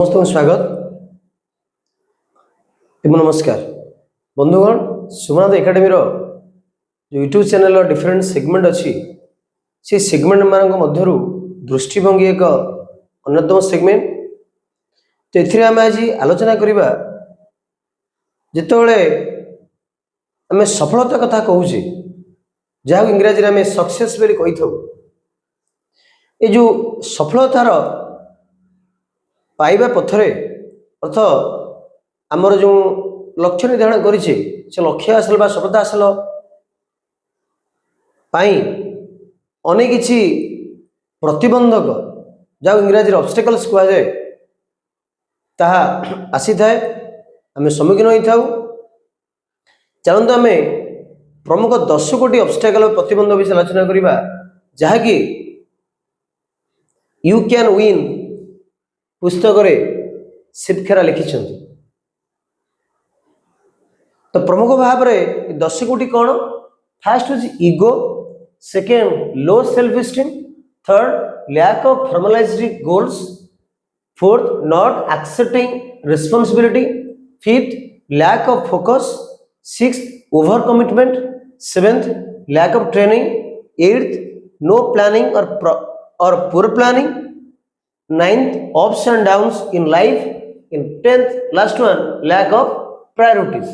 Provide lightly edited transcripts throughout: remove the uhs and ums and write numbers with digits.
समस्त स्वागत एवं नमस्कार बंधुगण सुमनाथ एकेडमी जो यूट्यूब चैनल डिफरेंट सेगमेंट अच्छी से सेगमेंट मान मध्य दृष्टिभंगी एक अन्यतम सेगमेंट तो ये आम आज आलोचना करवा जिते आम सफलता कथा कहूचे जहाँ इंग्राजी आम सक्सेस कही था ये जो सफलतार पाइबा पथरे अर्थ आमर जो लक्ष्य निर्धारण करिछे से लक्ष्य हासिल बा सफलता हासिल पाई अनेक किछि प्रतिबंधक जहाँ इंग्राजी ऑब्स्टेकल्स कहा जाए ताहा आसी थाए आम सम्मुखीन होता चलते आम प्रमुख 10 कोटी ऑब्स्टेकल प्रतिबंधक विषय आलोचना करवा जहाँकि यू कैन विन पुस्तक शिवखेरा लिखिं तो प्रमुख भाव में 10 कोटी कौन फास्ट हूँ ego second low self esteem third lack of formalised goals fourth not accepting responsibility fifth lack of focus sixth over commitment seventh lack of training eighth no planning और poor planning ninth ups and downs in life in 10th last one lack of priorities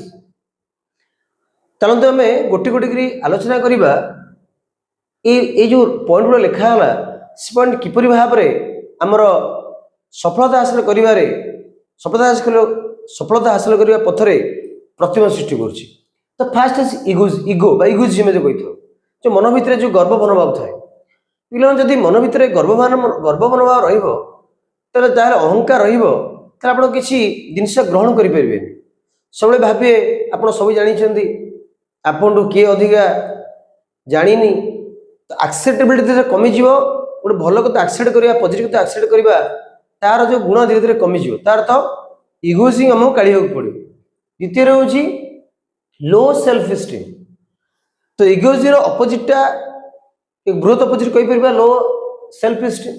चलते आम गोटी गोटी करी आलोचना करवा ये जो पॉइंट गुड़ा लिखाला से पॉइंट किपरि भाव में आमर सफलता हासिल करिवारे सफलता हासिल करने पथरे प्रतिबंध सृष्टि कर तो फास्ट इगो बा इगोइज्म जो कही जो मन भितर जो गर्व मनोभाव थाए पिला जदि मन भितर गर्व मनोभाव रहा अहंकार रहा किसी जिनस ग्रहण करें सब भावे आप सब जानते आपन किए अधिका जानी तो एक्सेप्टेबिलिटी कमिज गोटे भल कथा एक्सेप्ट करवा पॉजिटिव कथा एक्सेप्ट करवा तार जो गुण धीरे धीरे कमिज तार तो इगोइज्म आमको काढ़ा पड़े द्वितीय हूँ लो सेल्फ एस्टीम तो इगोइज्म अपोजिटा एक बृहत अपोजिट कहीपर लो सेल्फ एस्टीम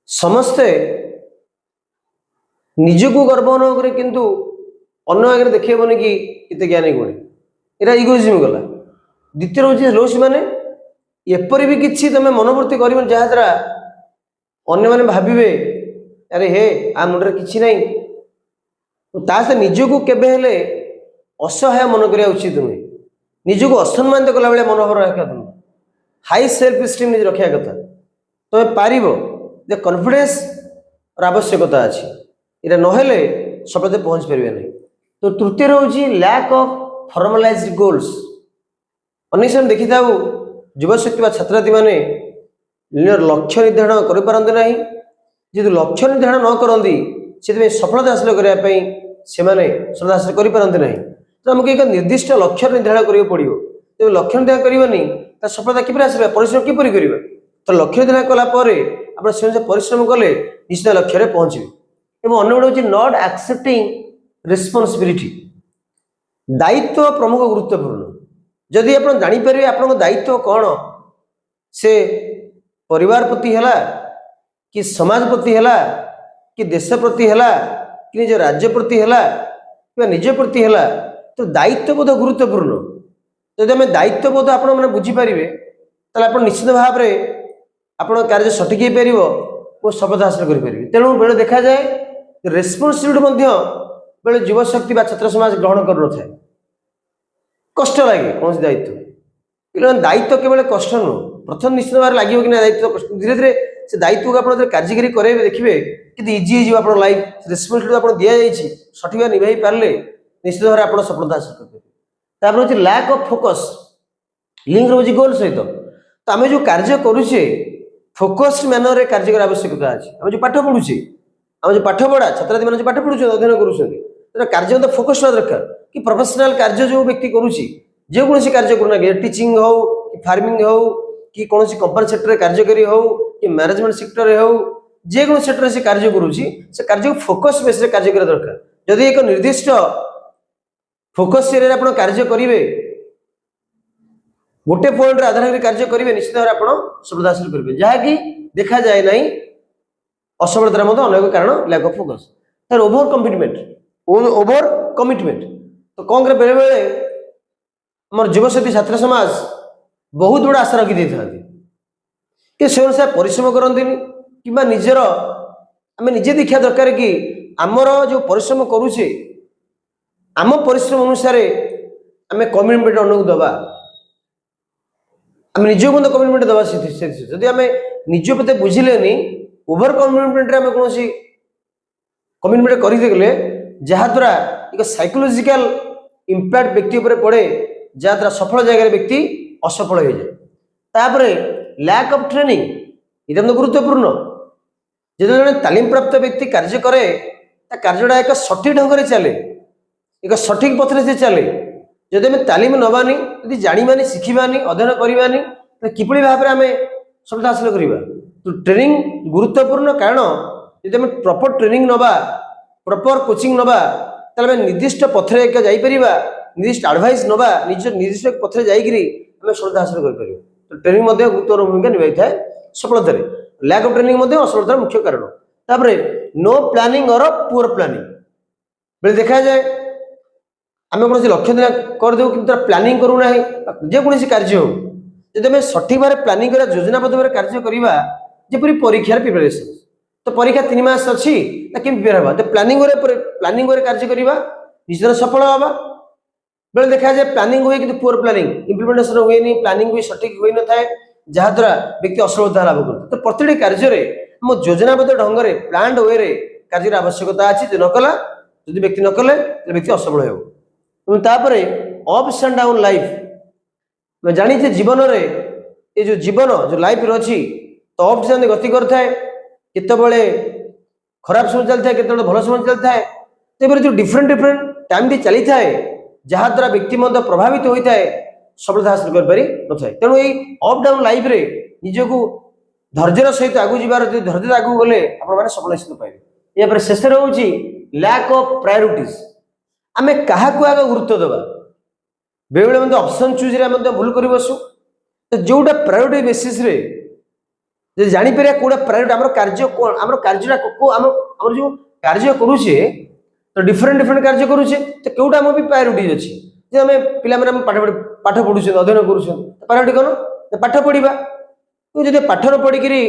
समस्ते निजको गर्व न करे किंतु अन्य आगे देखबनी कि इतने ज्ञानी गुणी यहाँ इगोइज्म गला द्वितीय हूँ लोस माने एपरी भी किसी तुम मनोवृत्ति कर जहाद्वारा अन्य मैंने भावे अरे हे आ मुंडे कि ना तासे निजको केवे असहाय मन करा उचित नुहे निजको असम्मानित कला भाई मनोभाव रखा तुम हाई सेल्फ एस्टीम निज रखा कथा तुम्हें पार कॉन्फिडेंस आवश्यकता अच्छी ये नहेले सफलता पहुँच पारे नहीं तो तृतीय हूँ लैक ऑफ फॉर्मलाइज्ड गोल्स अनेक समय देखी था युवशक्ति छात्री मैंने लक्ष्य निर्धारण करते जी लक्ष्य निर्धारण न करती से सफलता हासिल करने से सफलता हासिल करते तो आमको एक निर्दिष्ट लक्ष्य निर्धारण करा पड़ो जब लक्ष्य निर्धारण करनी सफलता किपर आस परिश्रम किपर कर तो लक्ष्य निर्धारण कलापर आप परिश्रम कले निश्चित लक्ष्य पहुँचे और अन्य गोटे हूँ नॉट एक्सेप्टिंग रिस्पांसिबिलिटी दायित्व प्रमुख गुरुत्वपूर्ण जदि आप जानीपर आप दायित्व कौन से परिवार प्रति है कि समाज प्रति है कि देश प्रति है कि निज राज्य प्रति है कि निज प्रति है तो दायित्वबोध गुरुत्वपूर्ण जब आम दायित्वबोध आप बुझीपारे तो आप निश्चित भाव में आप कार्य सठिक हो पार और सफलता हासिल करें तेणु बेले देखा जाए रेस्पॉन्सिबिलिटी बेले युवशक्ति छात्र समाज ग्रहण कर न कष्ट लगे कौन दायित्व दायित्व केवल कष्ट नुह प्रथम निश्चित भाव लगे कि दायित्व धीरे धीरे से दायित्व को आप कार्यकारी करेंगे देखिए कि इजी हो आप लाइफ रेस्पॉन्सिबिलिटी आप दि जाए सठिक भाव निभाई पारे निश्चित भाव आप सफलता हासिल करेंगे हूँ लैक ऑफ फोकस लिंक रोज गोल सहित तो आम जो कार्य करुचे फोकस्ड मैनर कार्य कर आवश्यकता अच्छी आम जो पाठ पढ़ुचे आम जो पाठ पढ़ा छात्री मैंने पाठ पढ़ुचे अध्ययन कर कार्य मतलब फोकस होगा दरकार कि प्रोफेशनल कार्य जो व्यक्ति करुच्ची जेकोसी कार्य करूना कि टीचिंग हो कि फार्मिंग हो कि कौन कंपनी सेक्टर कार्यकारी हो कि मैनेजमेंट सेक्टर हो जेकोसी सेक्टर से कार्य करुच्ची से कार्य फोकस बेस कार्य करा दरकार जदि एक निर्दिष्ट फोकस एरिया आप कार्य करेंगे गोटे पॉइंट आधार कार्य करेंगे निश्चित भाव आप सफलता हासिल करेंगे जहाँकि देखा जाए ना असफलतार अनेक कारण लैक ऑफ फोकस तार ओभर कमिटमेंट तो कौन करे बेले बेले आम युवशक्ति छात्र समाज बहुत बड़ा आशा रखी था से अनुसार परिश्रम करती कि निजर आम निजे देखा दरकार कि आमर जो परिश्रम करुचे आम परिश्रम अनुसार आम कमिटमेंट अन्न दबा आम निज कमिटमेंट दबा जदि आम निज प्रति बुझिले ओभर कमिटमेंट आम कौन कमिटमेंट करदे जहाद्वारा एक साइकोलोजिकल इंपैक्ट व्यक्ति उपर पड़े जहाद्वारा सफल जगह व्यक्ति असफल हो जाए तापर लैक ऑफ ट्रेनिंग ये तो गुरुत्वपूर्ण जो जड़े तालीम प्राप्त व्यक्ति कार्य करे कार्यटा एक सठिक ढंग से चले एक सठिक पथरे से चले जदि आम तालीम नबानी यदि जानी शिखानी अध्ययन करवानी तो किपरि भाव में आम सफलता हासिल करवा तो ट्रेनिंग गुरुत्वपूर्ण कारण जदि आम प्रॉपर ट्रेनिंग नवा प्रॉपर कोचिंग नवा ताले निर्दिष्ट पथरे एक जापर निर्दिष्ट एडवाइस नवा निज निर्दिष्ट पथरे जाकरी आम सफलता हासिल कर तो ट्रेनिंग गुरुत्वपूर्ण भूमिका निभाई थाए सफलता लैक ऑफ ट्रेनिंग असफलतार मुख्य कारण तापर नो प्लानिंग और पुअर प्लानिंग बेले देखा जाए आम कौन लक्ष्य दिन करदे कि प्लानिंग करूना जेकोसी कार्य हो जब आम सठिक भाव प्लानिंग करा योजनाबद्ध भाव कार्य करवा जपरी परीक्षार प्रिपेरेसन तो परीक्षा 3 मास अच्छी कि प्रिपेयर हवा तो प्लानिंग कार्य करवा निश्चित सफल हवा बेले देखा जाए प्लानिंग हुए कि पुअर प्लानिंग इम्प्लीमेंटेशन हुए नहीं प्लानिंग भी सठिक हुई न था जहाद्वारा व्यक्ति असफलता लाभ करते तो प्रति कार्य मो योजनाबद्ध ढंग से प्लान्ड वे कार्य आवश्यकता अच्छी नकला जब व्यक्ति नकले व्यक्ति असफल hopper ups and down life जानी जीवन रे ये जो जीवन जो लाइफ अच्छी तो अप्स एंड गति करता है केतबले खराब समय चलता है केतबले भल समय चलता है तो जो डिफरेंट टाइम भी चली थाए जहाद्वारा व्यक्ति प्रभावित होता है सफलता हासिल कर पारि न था तेणु ये अप डाउन लाइफ रे निजक धैर्यर सहित आगू जीवार धैर्य आगू गले आप सफल निश्चित पाइबे या शेष हूँ लैक ऑफ प्रायोरिटीज आम क्या आगे गुरुत्व दबा बेले बेले ऑप्शन चूज भूल कर बसु तो जोटा प्रायोरिटी बेसिस रे जापर कौटा प्रायोरिटी आम कार्य कौन आम कार्य जो कार्य करुचे तो डिफरेंट कार्य करुचे तो कौटा आम भी प्रायोरिटी अच्छी जे आम पे पाठ पढ़ुं अध्ययन कर प्रायोरिटी कौन पाठ पढ़ा जब पाठ न पढ़ी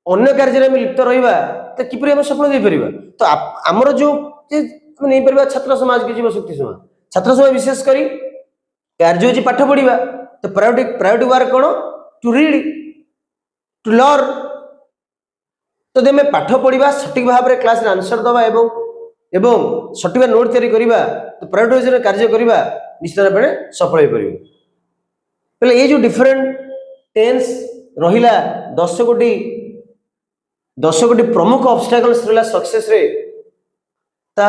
अन्य कार्य लिप्त रहा तो किपरि आम सफल हो पार तो आमर जो नहीं पार छात्र समाज की युवशक्ति समाज छात्र समाज विशेष कर कार्य होची पाठ पढ़ा तो प्रायोरिटी वर्क कौन टू रीड टू लर्न तो जब आम पाठ पढ़ा सठिक भाव में क्लास आंसर दवा एवं सठिक नोट तैयारी करवा तो प्रायोरिटाइजेशन कार्य करवा निश्चित भाव में सफल हो पार ये जो डिफरेंट टेंस रहिला 10 गोटी प्रमुख ऑब्स्टेकल्स रहिला सक्सेस रे ता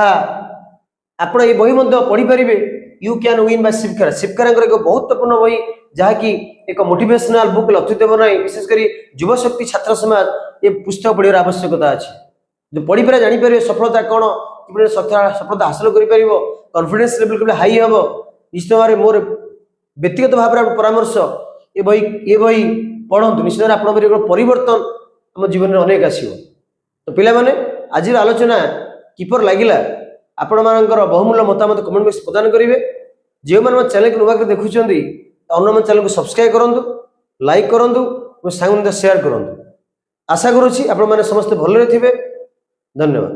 आपण ये बही मध्य पढ़ी पारिबे यू कैन विन बाय शिवखरा एक बहुत महत्वपूर्ण बही जहाँकि एक मोटिवेशनल बुक लक्षित बनाई विशेषकर युवशक्ति छात्र समाज ये पुस्तक पढ़ार आवश्यकता अच्छी जो पढ़ी पारे जापर सफलता कौन कि सफलता हासिल कर कॉन्फिडेंस लेवल के हाई हम निश्चित भाव मोर व्यक्तिगत भाव में परामर्श ये बही पढ़ु निश्चित भाव आप परिवर्तन आम जीवन में अनेक आसो तो पिला माने आज आलोचना किपर लगिला आपण मानकर बहुमूल्य मतामत कमेंट बॉक्स प्रदान करेंगे जो मैंने चैनल को नुआक देखुं अन्य चैनल को सब्सक्राइब करूँ लाइक करूँ सांग शेयर करूँ आशा करुँची आपण मैंने समस्त भल थे धन्यवाद।